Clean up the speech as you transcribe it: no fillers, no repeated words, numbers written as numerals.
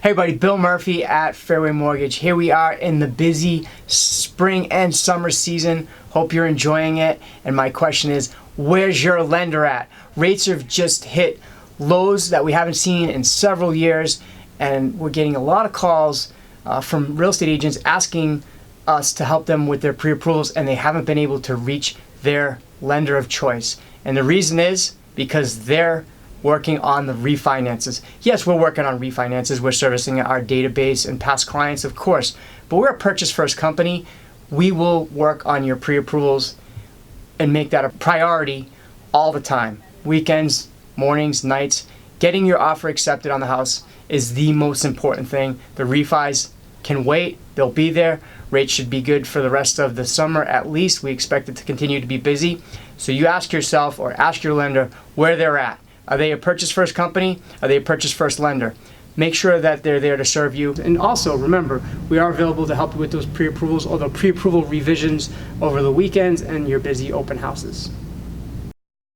Hey buddy, Bill Murphy at Fairway Mortgage. Here we are in the busy spring and summer season. Hope you're enjoying it. And my question is, where's your lender at? Rates have just hit lows that we haven't seen in several years, and we're getting a lot of calls from real estate agents asking us to help them with their pre-approvals, and they haven't been able to reach their lender of choice. And the reason is because they're working on the refinances. Yes, we're working on refinances. We're servicing our database and past clients, of course, but we're a purchase first company. We will work on your pre-approvals and make that a priority all the time. Weekends, mornings, nights. Getting your offer accepted on the house is the most important thing. The refis can wait. They'll be there. Rates should be good for the rest of the summer at least. We expect it to continue to be busy. So you ask yourself or ask your lender where they're at. Are they a purchase first company? Are they a purchase first lender? Make sure that they're there to serve you. And also remember, we are available to help you with those pre-approvals or the pre-approval revisions over the weekends and your busy open houses.